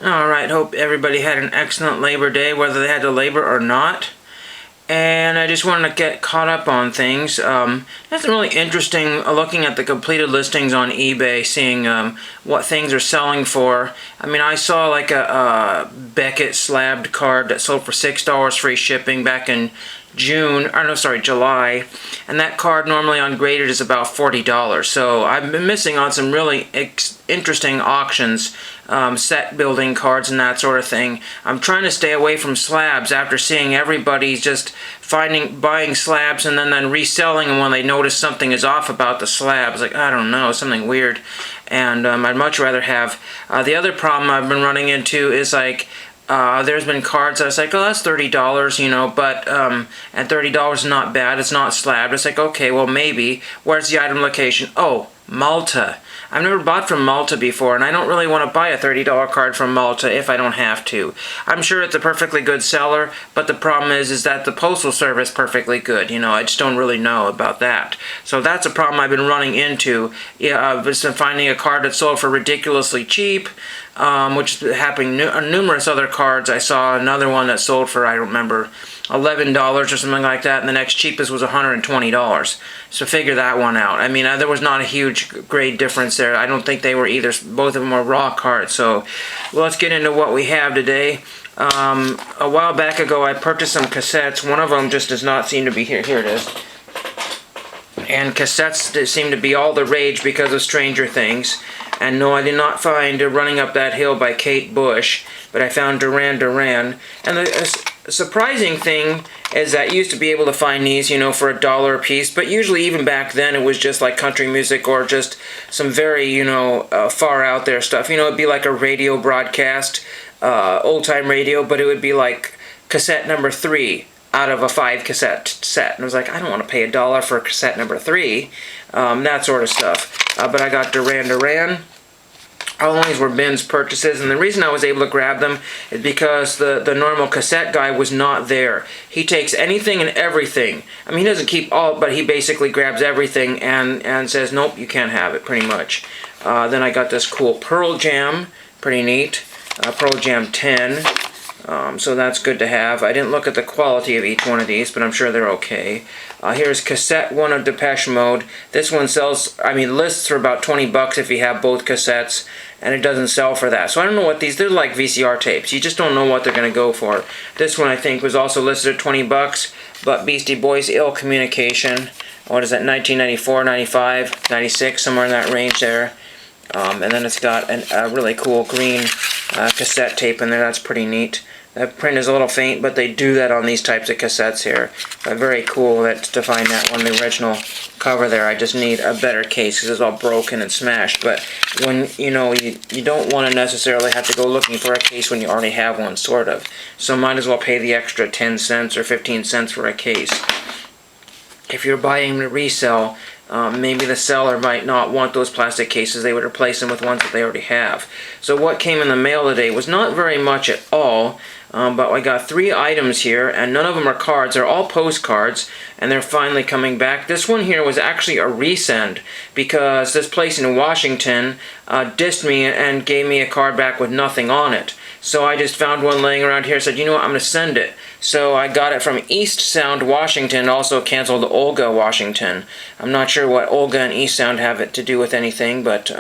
Alright, hope everybody had an excellent Labor Day, whether they had to labor or not. And I just wanted to get caught up on things. It's really interesting looking at the completed listings on eBay, seeing what things are selling for. I mean, I saw like a Beckett slabbed card that sold for $6 free shipping back in July, and that card normally ungraded is about $40. So I've been missing on some really interesting auctions, set building cards and that sort of thing. I'm trying to stay away from slabs after seeing everybody just buying slabs and then reselling them when they notice something is off about the slabs. Like, I don't know, something weird. And I'd much rather have. The other problem I've been running into is like, there's been cards that I was like, oh, that's $30, you know, but, and $30 is not bad, it's not slabbed. It's like, okay, well, maybe. Where's the item location? Oh, Malta. I've never bought from Malta before, and I don't really want to buy a $30 card from Malta if I don't have to. I'm sure it's a perfectly good seller, but the problem is that the postal service is perfectly good. You know, I just don't really know about that. So that's a problem I've been running into. Yeah, I've been finding a card that sold for ridiculously cheap, which is happening on numerous other cards. I saw another one that sold for, I don't remember, $11 or something like that, and the next cheapest was $120. So figure that one out. I mean, there was not a huge grade difference there. I don't think they were either. Both of them were raw cards. So let's get into what we have today. A while back ago, I purchased some cassettes. One of them just does not seem to be here. Here it is. And cassettes seem to be all the rage because of Stranger Things. And no, I did not find Running Up That Hill by Kate Bush, but I found Duran Duran. And the surprising thing is that you used to be able to find these, you know, for $1 a piece, but usually even back then it was just like country music or just some very, you know, far out there stuff. You know, it'd be like a radio broadcast, old-time radio, but it would be like cassette number 3 out of a 5 cassette set. And I was like, I don't want to pay $1 for cassette number 3, that sort of stuff. But I got Duran Duran. All these were Ben's purchases, and the reason I was able to grab them is because the normal cassette guy was not there. He takes anything and everything. I mean, he doesn't keep all, but he basically grabs everything and says, nope, you can't have it, pretty much. Then I got this cool Pearl Jam, pretty neat, Pearl Jam 10. So that's good to have. I didn't look at the quality of each one of these, but I'm sure they're okay. Here's cassette 1 of Depeche Mode. This one sells, I mean, lists for about 20 bucks if you have both cassettes, and it doesn't sell for that. So I don't know what these, they're like VCR tapes. You just don't know what they're going to go for. This one I think was also listed at 20 bucks, but Beastie Boys, Ill Communication, what is that, 1994, 95, 96, somewhere in that range there. And then it's got a really cool green cassette tape in there. That's pretty neat. The print is a little faint, but they do that on these types of cassettes here. Very cool to find that one, the original cover there. I just need a better case because it's all broken and smashed. But when, you know, you don't want to necessarily have to go looking for a case when you already have one, sort of. So might as well pay the extra 10 cents or 15 cents for a case. If you're buying to resell, maybe the seller might not want those plastic cases. They would replace them with ones that they already have. So what came in the mail today was not very much at all, but I got 3 items here, and none of them are cards. They're all postcards, and they're finally coming back. This one here was actually a resend because this place in Washington dissed me and gave me a card back with nothing on it. So I just found one laying around here, said, you know what, I'm going to send it. So I got it from East Sound, Washington, also canceled Olga, Washington. I'm not sure what Olga and East Sound have it to do with anything, but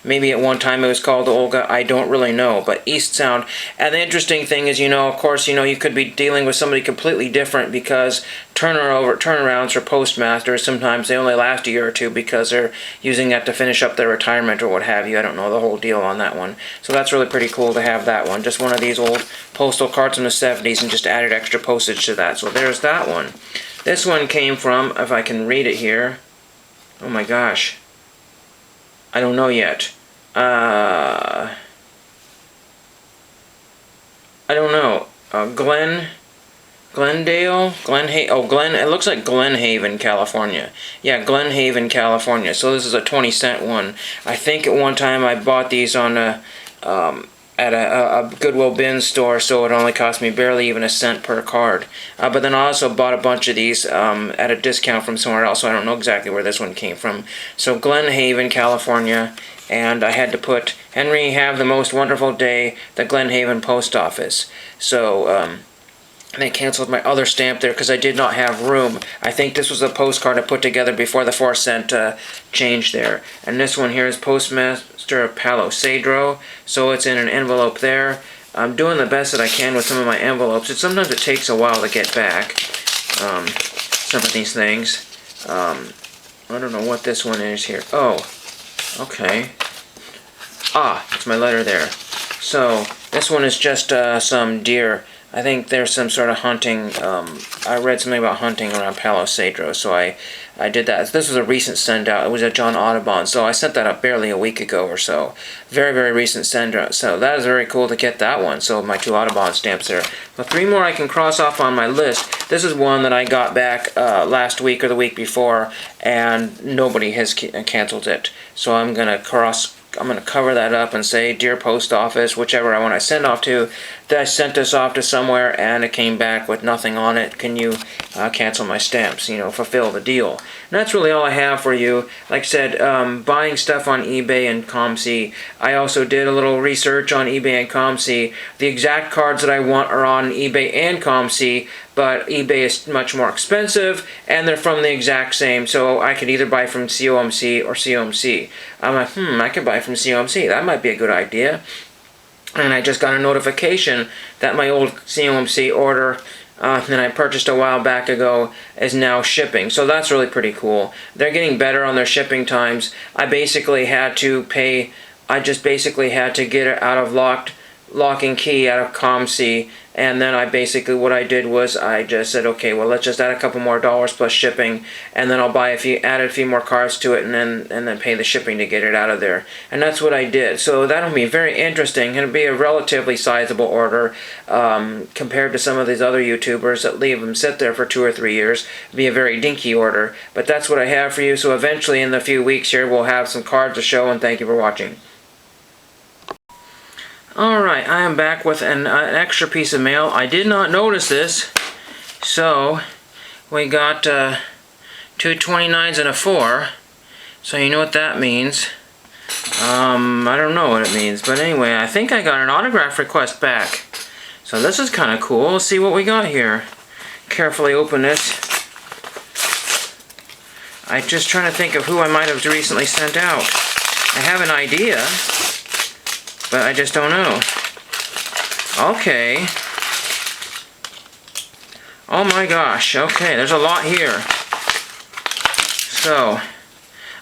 maybe at one time it was called Olga, I don't really know, but East Sound. And the interesting thing is, you know, of course, you know, you could be dealing with somebody completely different because turnarounds for postmasters, sometimes they only last a year or two because they're using that to finish up their retirement or what have you. I don't know the whole deal on that one. So that's really pretty cool to have that one. Just one of these old postal cards from the 70s and just added extra postage to that. So there's that one. This one came from, if I can read it here, oh my gosh, I don't know yet. I don't know. Glendale? It looks like Glen Haven, California. Yeah, Glen Haven, California. So this is a 20-cent one. I think at one time I bought these on at a Goodwill bin store, so it only cost me barely even a cent per card. But then I also bought a bunch of these at a discount from somewhere else, so I don't know exactly where this one came from. So Glen Haven, California, and I had to put Henry, have the most wonderful day, the Glen Haven Post Office. So, they canceled my other stamp there because I did not have room. I think this was a postcard I put together before the 4-cent change there. And this one here is Postmaster Palo Cedro, so it's in an envelope there. I'm doing the best that I can with some of my envelopes. Sometimes it takes a while to get back some of these things. I don't know what this one is here. Oh, okay. Ah, it's my letter there. So, this one is just some deer. I think there's some sort of hunting. I read something about hunting around Palo Cedro, so I did that. This was a recent send out. It was a John Audubon, so I sent that up barely a week ago or so. Very, very recent send out. So that is very cool to get that one. So my 2 Audubon stamps there. But 3 more I can cross off on my list. This is one that I got back last week or the week before, and nobody has canceled it. So I'm going to cover that up and say, Dear Post Office, whichever I want to send off to, that I sent this off to somewhere and it came back with nothing on it. Can you cancel my stamps? Fulfill the deal. And that's really all I have for you. Like I said, buying stuff on eBay and ComC. I also did a little research on eBay and ComC. The exact cards that I want are on eBay and ComC, but eBay is much more expensive, and they're from the exact same, so I could either buy from COMC or COMC. I'm like, I could buy from COMC. That might be a good idea. And I just got a notification that my old COMC order that I purchased a while back ago is now shipping. So that's really pretty cool. They're getting better on their shipping times. I just basically had to get it out of lock and key out of ComC, and then what I did was I just said, okay, well, let's just add a couple more dollars plus shipping, and then I'll add a few more cards to it, and then pay the shipping to get it out of there. And that's what I did. So that'll be very interesting. It'll be a relatively sizable order compared to some of these other YouTubers that leave them sit there for 2 or 3 years. It'll be a very dinky order. But that's what I have for you. So eventually in the few weeks here, we'll have some cards to show, and thank you for watching. Alright, I am back with an extra piece of mail. I did not notice this. So, we got 2 29s and a 4. So you know what that means. I don't know what it means. But anyway, I think I got an autograph request back. So this is kind of cool. Let's see what we got here. Carefully open this. I'm just trying to think of who I might have recently sent out. I have an idea, but I just don't know. Okay. Oh my gosh. Okay, there's a lot here. So,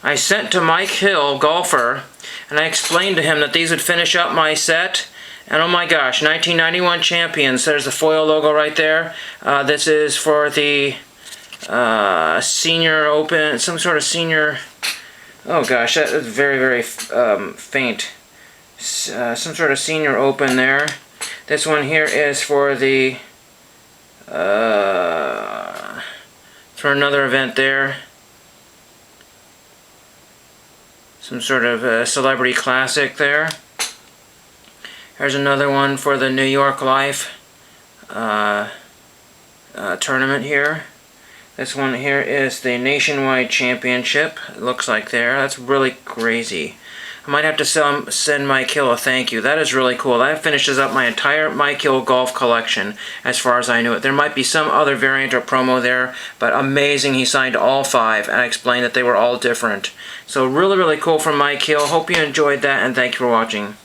I sent to Mike Hill, golfer, and I explained to him that these would finish up my set. And oh my gosh, 1991 champions. There's the foil logo right there. This is for the Senior Open, some sort of senior. Oh gosh, that is very, very faint. Some sort of Senior Open there. This one here is for the for another event there. Some sort of celebrity classic there. Here's another one for the New York Life tournament here. This one here is the Nationwide Championship. It looks like there. That's really crazy. I might have to send Mike Hill a thank you. That is really cool. That finishes up my entire Mike Hill golf collection as far as I knew it. There might be some other variant or promo there, but amazing he signed all 5, and I explained that they were all different. So really, really cool from Mike Hill. Hope you enjoyed that, and thank you for watching.